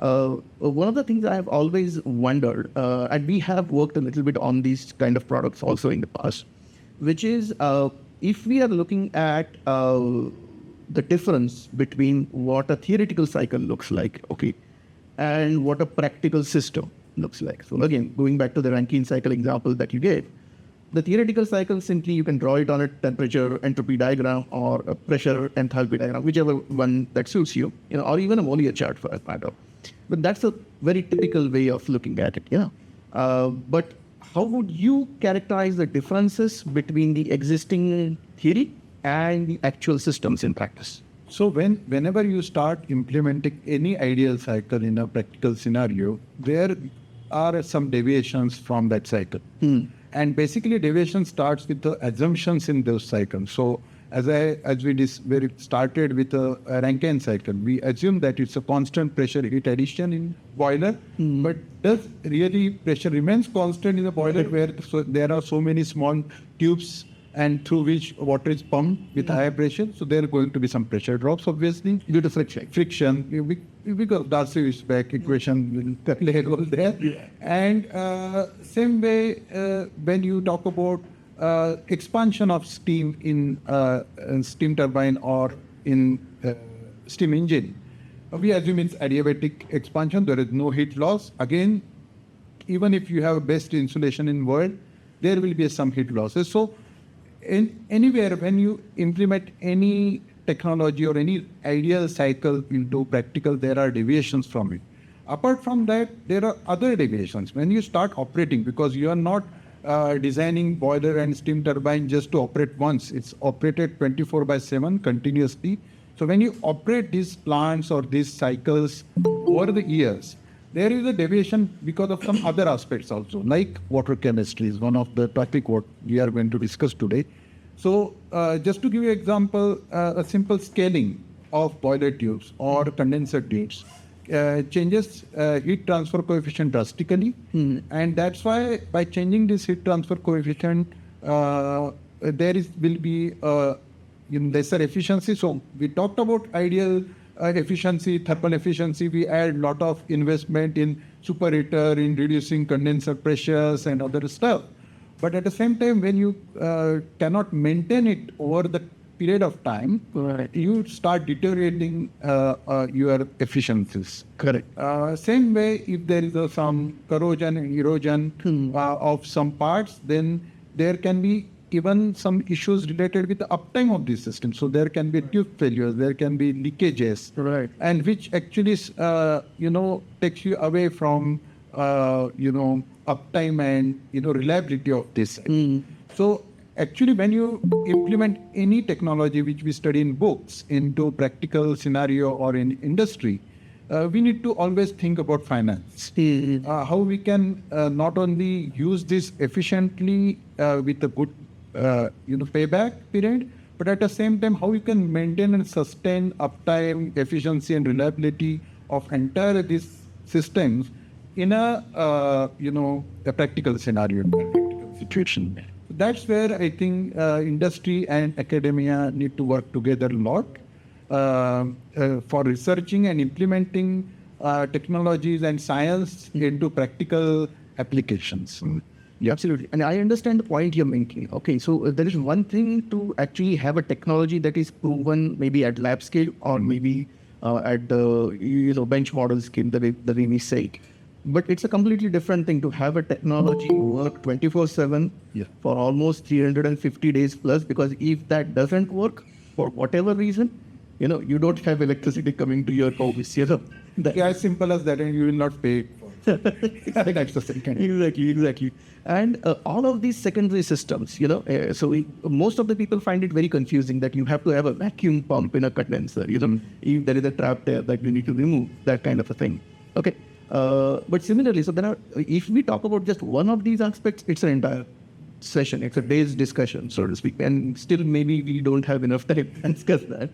One of the things I have always wondered, and we have worked a little bit on these kind of products also in the past, which is if we are looking at the difference between what a theoretical cycle looks like, okay, and what a practical system looks like. So again, going back to the Rankine cycle example that you gave, the theoretical cycle, simply you can draw it on a temperature-entropy diagram or a pressure-enthalpy diagram, whichever one that suits you, or even a Mollier chart for that matter. But that's a very typical way of looking at it, but how would you characterize the differences between the existing theory and the actual systems in practice? So whenever you start implementing any ideal cycle in a practical scenario, there are some deviations from that cycle. And basically deviation starts with the assumptions in those cycles. So as we started with a Rankine cycle, we assume that it's a constant pressure heat addition in boiler, but does really pressure remains constant in the boiler where there are so many small tubes and through which water is pumped with higher pressure? So there are going to be some pressure drops, obviously, due to friction. Because Darcy-Weisbach equation will play a role there. And same way, when you talk about expansion of steam in steam turbine or in steam engine, we assume it's adiabatic expansion. There is no heat loss. Again, even if you have best insulation in world, there will be some heat losses. So anywhere when you implement any technology or any ideal cycle into practical, there are deviations from it. Apart from that, there are other deviations. When you start operating, because you are not designing boiler and steam turbine just to operate once, it's operated 24/7 continuously. So when you operate these plants or these cycles over the years, there is a deviation because of some other aspects also, like water chemistry is one of the topic what we are going to discuss today. So just to give you an example, a simple scaling of boiler tubes or condenser tubes changes heat transfer coefficient drastically. And that's why by changing this heat transfer coefficient, will be lesser efficiency. So we talked about ideal efficiency, thermal efficiency. We add a lot of investment in superheater, in reducing condenser pressures and other stuff. But at the same time, when you cannot maintain it over the period of time, you start deteriorating your efficiencies. Correct. Same way, if there is some corrosion and erosion of some parts, then there can be even some issues related with the uptime of the system. So there can be tube failures, there can be leakages, and which actually, takes you away from, uptime and, reliability of this. So actually, when you implement any technology which we study in books into practical scenario or in industry, we need to always think about finance. How we can not only use this efficiently with a good payback period, but at the same time, how you can maintain and sustain uptime, efficiency, and reliability of entire these systems in a practical scenario, practical situation. That's where I think industry and academia need to work together a lot for researching and implementing technologies and science into practical applications. Yeah, absolutely. And I understand the point you're making. Okay, so there is one thing to actually have a technology that is proven maybe at lab scale or maybe at the bench model scale, the way we say it. But it's a completely different thing to have a technology work 24/7 for almost 350 days plus, because if that doesn't work for whatever reason, you don't have electricity coming to your office. As simple as that, and you will not pay for it. That's the second. Exactly. And all of these secondary systems, most of the people find it very confusing that you have to have a vacuum pump in a condenser, if there is a trap there that you need to remove, that kind of a thing. Okay. But similarly, so if we talk about just one of these aspects, it's an entire session. It's a day's discussion, so to speak. And still, maybe we don't have enough time to discuss that.